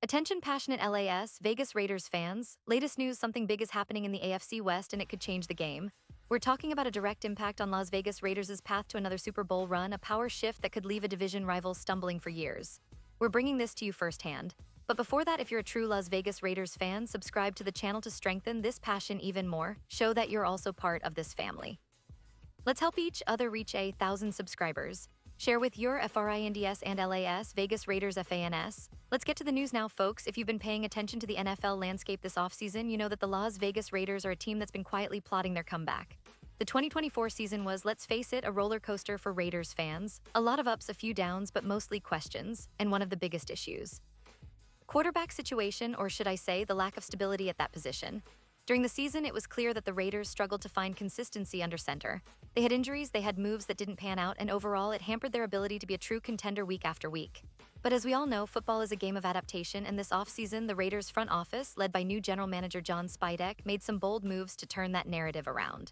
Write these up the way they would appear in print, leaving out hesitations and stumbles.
Attention passionate LAS, Vegas Raiders fans, latest news, something big is happening in the AFC West and it could change the game. We're talking about a direct impact on Las Vegas Raiders' path to another Super Bowl run, a power shift that could leave a division rival stumbling for years. We're bringing this to you firsthand. But before that, if you're a true Las Vegas Raiders fan, subscribe to the channel to strengthen this passion even more. Show that you're also part of this family. Let's help each other reach 1,000 subscribers. Share with your FRINDS and LAS, Vegas Raiders FANS. Let's get to the news now, folks. If you've been paying attention to the NFL landscape this offseason, you know that the Las Vegas Raiders are a team that's been quietly plotting their comeback. The 2024 season was, let's face it, a roller coaster for Raiders fans. A lot of ups, a few downs, but mostly questions, and one of the biggest issues. Quarterback situation, or should I say, the lack of stability at that position. During the season, it was clear that the Raiders struggled to find consistency under center. They had injuries, they had moves that didn't pan out, and overall, it hampered their ability to be a true contender week after week. But as we all know, football is a game of adaptation, and this offseason, the Raiders' front office, led by new general manager John Spidek, made some bold moves to turn that narrative around.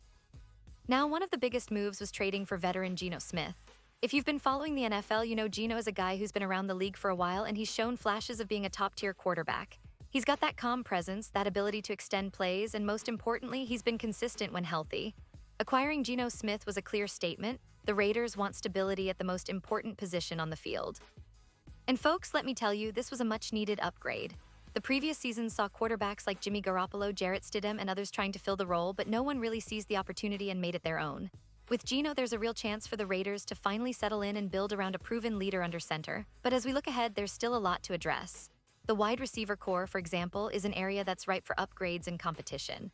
Now, one of the biggest moves was trading for veteran Geno Smith. If you've been following the NFL, you know Geno is a guy who's been around the league for a while, and he's shown flashes of being a top-tier quarterback. He's got that calm presence, that ability to extend plays, and most importantly, he's been consistent when healthy. Acquiring Geno Smith was a clear statement. The Raiders want stability at the most important position on the field. And folks, let me tell you, this was a much-needed upgrade. The previous season saw quarterbacks like Jimmy Garoppolo, Jarrett Stidham, and others trying to fill the role, but no one really seized the opportunity and made it their own. With Geno, there's a real chance for the Raiders to finally settle in and build around a proven leader under center. But as we look ahead, there's still a lot to address. The wide receiver core, for example, is an area that's ripe for upgrades and competition.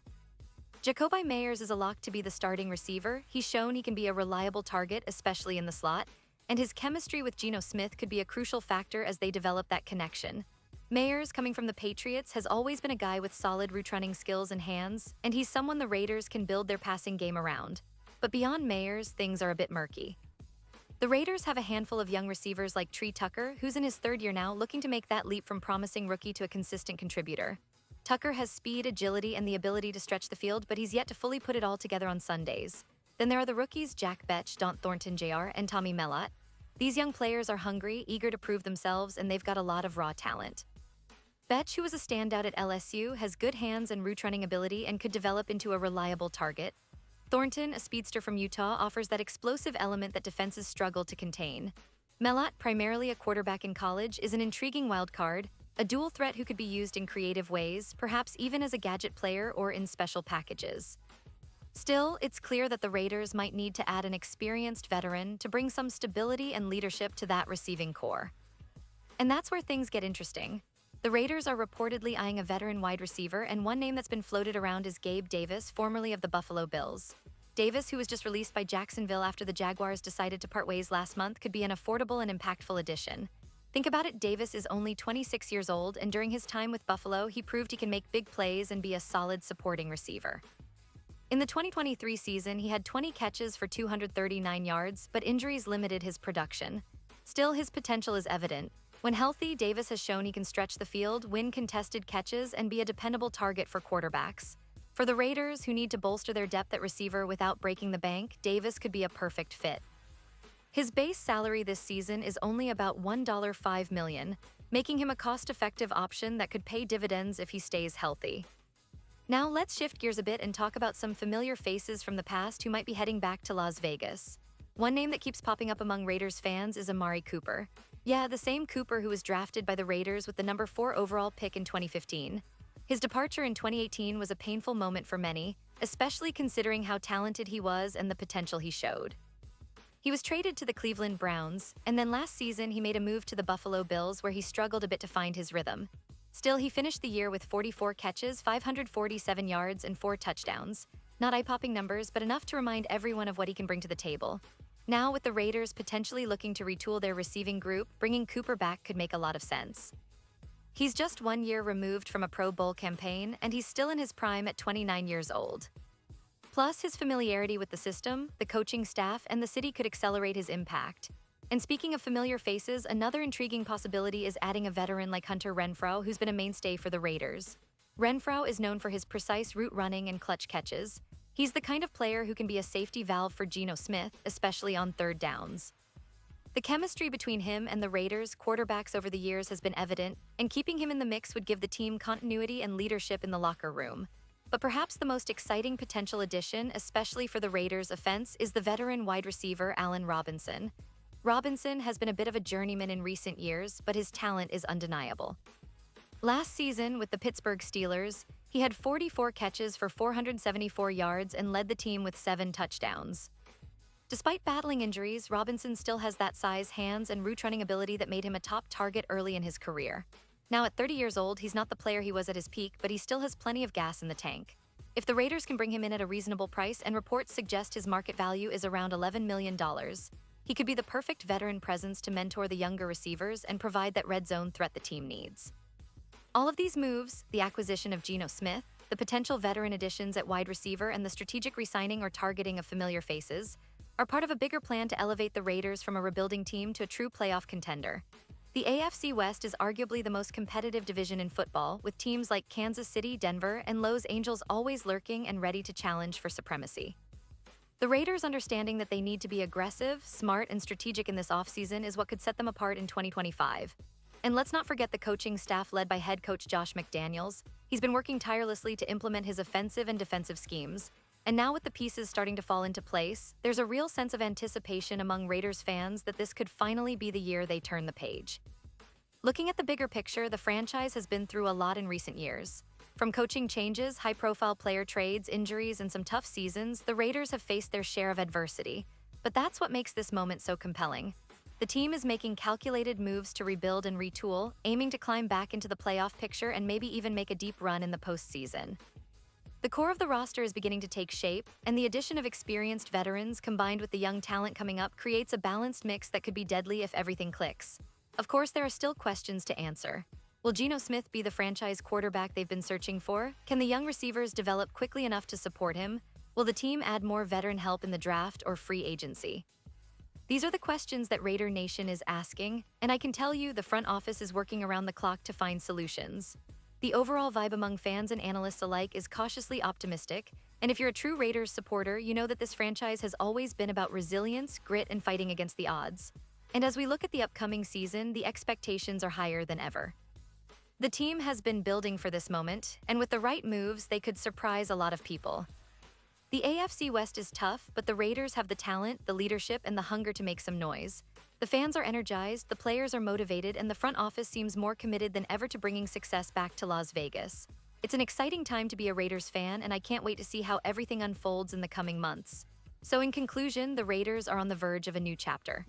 Jacoby Meyers is a lock to be the starting receiver. He's shown he can be a reliable target, especially in the slot, and his chemistry with Geno Smith could be a crucial factor as they develop that connection. Meyers, coming from the Patriots, has always been a guy with solid route-running skills and hands, and he's someone the Raiders can build their passing game around. But beyond Meyers, things are a bit murky. The Raiders have a handful of young receivers like Tree Tucker, who's in his third year now, looking to make that leap from promising rookie to a consistent contributor. Tucker has speed, agility, and the ability to stretch the field, but he's yet to fully put it all together on Sundays. Then there are the rookies Jack Betch, Daunt Thornton Jr., and Tommy Mellott. These young players are hungry, eager to prove themselves, and they've got a lot of raw talent. Betch, who was a standout at LSU, has good hands and route-running ability and could develop into a reliable target. Thornton, a speedster from Utah, offers that explosive element that defenses struggle to contain. Mellott, primarily a quarterback in college, is an intriguing wild card, a dual threat who could be used in creative ways, perhaps even as a gadget player or in special packages. Still, it's clear that the Raiders might need to add an experienced veteran to bring some stability and leadership to that receiving core. And that's where things get interesting. The Raiders are reportedly eyeing a veteran wide receiver, and one name that's been floated around is Gabe Davis, formerly of the Buffalo Bills. Davis, who was just released by Jacksonville after the Jaguars decided to part ways last month, could be an affordable and impactful addition. Think about it, Davis is only 26 years old, and during his time with Buffalo, he proved he can make big plays and be a solid supporting receiver. In the 2023 season, he had 20 catches for 239 yards, but injuries limited his production. Still, his potential is evident. When healthy, Davis has shown he can stretch the field, win contested catches, and be a dependable target for quarterbacks. For the Raiders, who need to bolster their depth at receiver without breaking the bank, Davis could be a perfect fit. His base salary this season is only about $1.5 million, making him a cost-effective option that could pay dividends if he stays healthy. Now let's shift gears a bit and talk about some familiar faces from the past who might be heading back to Las Vegas. One name that keeps popping up among Raiders fans is Amari Cooper. Yeah, the same Cooper who was drafted by the Raiders with the number 4 overall pick in 2015. His departure in 2018 was a painful moment for many, especially considering how talented he was and the potential he showed. He was traded to the Cleveland Browns, and then last season he made a move to the Buffalo Bills where he struggled a bit to find his rhythm. Still, he finished the year with 44 catches, 547 yards, and 4 touchdowns. Not eye-popping numbers, but enough to remind everyone of what he can bring to the table. Now, with the Raiders potentially looking to retool their receiving group, bringing Cooper back could make a lot of sense. He's just 1 year removed from a Pro Bowl campaign, and he's still in his prime at 29 years old. Plus, his familiarity with the system, the coaching staff, and the city could accelerate his impact. And speaking of familiar faces, another intriguing possibility is adding a veteran like Hunter Renfrow, who's been a mainstay for the Raiders. Renfrow is known for his precise route running and clutch catches. He's the kind of player who can be a safety valve for Geno Smith, especially on third downs. The chemistry between him and the Raiders' quarterbacks over the years has been evident, and keeping him in the mix would give the team continuity and leadership in the locker room. But perhaps the most exciting potential addition, especially for the Raiders' offense, is the veteran wide receiver Allen Robinson. Robinson has been a bit of a journeyman in recent years, but his talent is undeniable. Last season, with the Pittsburgh Steelers, he had 44 catches for 474 yards and led the team with 7 touchdowns. Despite battling injuries, Robinson still has that size, hands, and route running ability that made him a top target early in his career. Now, at 30 years old, he's not the player he was at his peak, but he still has plenty of gas in the tank. If the Raiders can bring him in at a reasonable price, and reports suggest his market value is around $11 million, he could be the perfect veteran presence to mentor the younger receivers and provide that red zone threat the team needs. All of these moves, the acquisition of Geno Smith, the potential veteran additions at wide receiver, and the strategic re-signing or targeting of familiar faces, are part of a bigger plan to elevate the Raiders from a rebuilding team to a true playoff contender. The AFC West is arguably the most competitive division in football, with teams like Kansas City, Denver, and Los Angeles always lurking and ready to challenge for supremacy. The Raiders understanding that they need to be aggressive, smart, and strategic in this offseason is what could set them apart in 2025. And let's not forget the coaching staff led by head coach Josh McDaniels. He's been working tirelessly to implement his offensive and defensive schemes. And now with the pieces starting to fall into place, there's a real sense of anticipation among Raiders fans that this could finally be the year they turn the page. Looking at the bigger picture, the franchise has been through a lot in recent years. From coaching changes, high-profile player trades, injuries, and some tough seasons, the Raiders have faced their share of adversity. But that's what makes this moment so compelling. The team is making calculated moves to rebuild and retool, aiming to climb back into the playoff picture and maybe even make a deep run in the postseason. The core of the roster is beginning to take shape, and the addition of experienced veterans combined with the young talent coming up creates a balanced mix that could be deadly if everything clicks. Of course, there are still questions to answer. Will Geno Smith be the franchise quarterback they've been searching for? Can the young receivers develop quickly enough to support him? Will the team add more veteran help in the draft or free agency? These are the questions that Raider Nation is asking, and I can tell you the front office is working around the clock to find solutions. The overall vibe among fans and analysts alike is cautiously optimistic, and if you're a true Raiders supporter, you know that this franchise has always been about resilience, grit, and fighting against the odds. And as we look at the upcoming season, the expectations are higher than ever. The team has been building for this moment, and with the right moves, they could surprise a lot of people. The AFC West is tough, but the Raiders have the talent, the leadership, and the hunger to make some noise. The fans are energized, the players are motivated, and the front office seems more committed than ever to bringing success back to Las Vegas. It's an exciting time to be a Raiders fan, and I can't wait to see how everything unfolds in the coming months. So in conclusion, the Raiders are on the verge of a new chapter.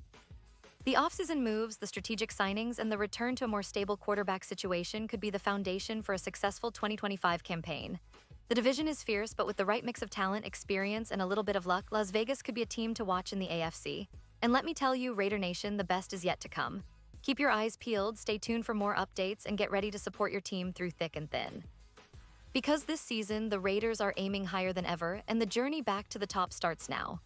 The offseason moves, the strategic signings, and the return to a more stable quarterback situation could be the foundation for a successful 2025 campaign. The division is fierce, but with the right mix of talent, experience, and a little bit of luck, Las Vegas could be a team to watch in the AFC. And let me tell you, Raider Nation, the best is yet to come. Keep your eyes peeled, stay tuned for more updates, and get ready to support your team through thick and thin. Because this season, the Raiders are aiming higher than ever, and the journey back to the top starts now.